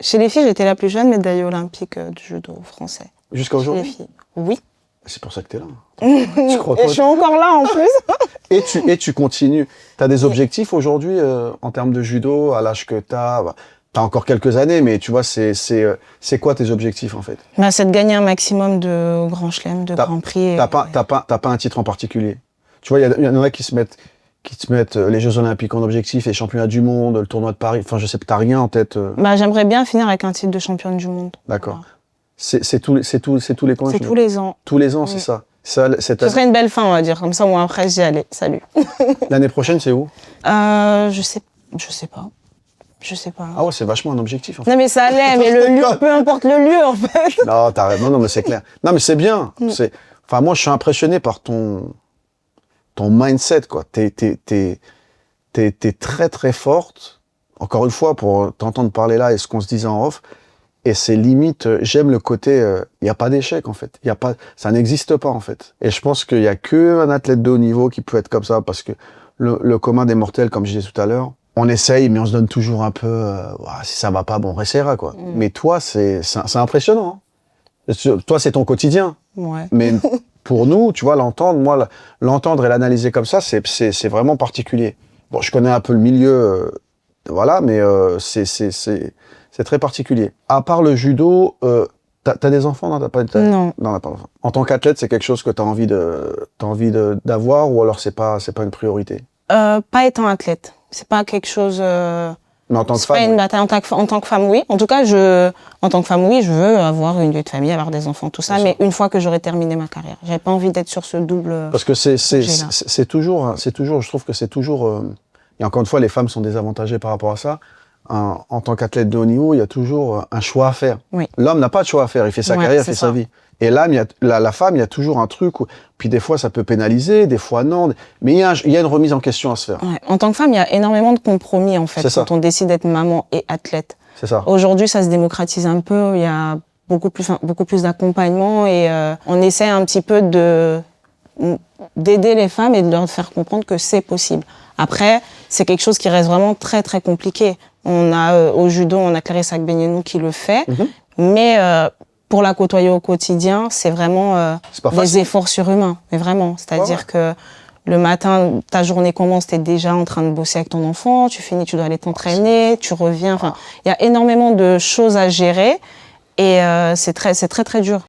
Chez les filles, j'étais la plus jeune médaillée olympique du judo français. Jusqu'à Chez les aujourd'hui? filles. Oui. C'est pour ça que t'es là. Tu crois Et pas? je suis encore là en plus. Et tu continues. T'as des objectifs aujourd'hui en termes de judo, à l'âge que t'as? Bah, t'as encore quelques années, mais tu vois, c'est quoi tes objectifs en fait? Bah, c'est de gagner un maximum de grands chelems, de grands prix. T'as pas un titre en particulier? Tu vois, il y en a qui se mettent les Jeux Olympiques en objectif, les championnats du monde, le tournoi de Paris. Enfin, je sais que t'as rien en tête. Bah, j'aimerais bien finir avec un titre de championne du monde. D'accord. Voilà. C'est tous les combien? C'est tous les ans. Tous les ans, Oui. c'est ça. Ça, Ce serait une belle fin, on va dire. Comme ça, moi, après, j'y allais. Salut. L'année prochaine, c'est où? Je sais pas. Je sais pas. Ah ouais, c'est vachement un objectif. En fait. Non, mais ça allait, mais le lieu, peu importe le lieu, en fait. Non, t'as raison. Non, mais c'est clair. Non, mais c'est bien. Enfin, moi, je suis impressionné par ton mindset, quoi. T'es très, très forte. Encore une fois, pour t'entendre parler là et ce qu'on se disait en off, et c'est limite, j'aime le côté, il n'y a pas d'échec, en fait. Ça n'existe pas, en fait. Et je pense qu'il n'y a qu'un athlète de haut niveau qui peut être comme ça, parce que le commun des mortels, comme je disais tout à l'heure, on essaye, mais on se donne toujours un peu, si ça va pas, bon, on essaiera, quoi. Mais toi, c'est impressionnant. Hein. Toi, c'est ton quotidien. Ouais. Mais pour nous, tu vois, l'entendre et l'analyser comme ça, c'est vraiment particulier. Bon, je connais un peu le milieu, voilà, mais c'est très particulier. À part le judo, t'as des enfants? Non, t'as pas Non. Non, pas d'enfants. En tant qu'athlète, c'est quelque chose que t'as envie d'avoir, ou alors c'est pas une priorité? Pas étant athlète. C'est pas quelque chose. Mais en tant que c'est pas femme, une oui. bataille. En tant que femme, oui. En tout cas, en tant que femme, oui, je veux avoir une vie de famille, avoir des enfants, tout ça. Bien Mais sûr. une fois que j'aurai terminé ma carrière, j'avais pas envie d'être sur ce double. Parce que projet-là. c'est toujours, je trouve que c'est toujours, et encore une fois, les femmes sont désavantagées par rapport à ça. En tant qu'athlète de haut niveau, il y a toujours un choix à faire. Oui. L'homme n'a pas de choix à faire, il fait sa Ouais, carrière, il c'est fait ça. sa vie. Et là, la femme, il y a toujours un truc, puis des fois ça peut pénaliser, des fois non, mais il y a une remise en question à se faire. Ouais. En tant que femme, il y a énormément de compromis, en fait, C'est ça. quand on décide d'être maman et athlète. C'est ça. Aujourd'hui, ça se démocratise un peu. Il y a beaucoup plus d'accompagnement et on essaie un petit peu d'aider les femmes et de leur faire comprendre que c'est possible. Après, c'est quelque chose qui reste vraiment très, très compliqué. On a, au judo, on a Clarissa Agbenienou qui le fait, mais pour la côtoyer au quotidien, c'est vraiment C'est pas des facile. efforts surhumains, mais vraiment. C'est-à-dire que le matin, ta journée commence, tu es déjà en train de bosser avec ton enfant, tu finis, tu dois aller t'entraîner, tu reviens. Enfin, il y a énormément de choses à gérer et c'est très, très dur.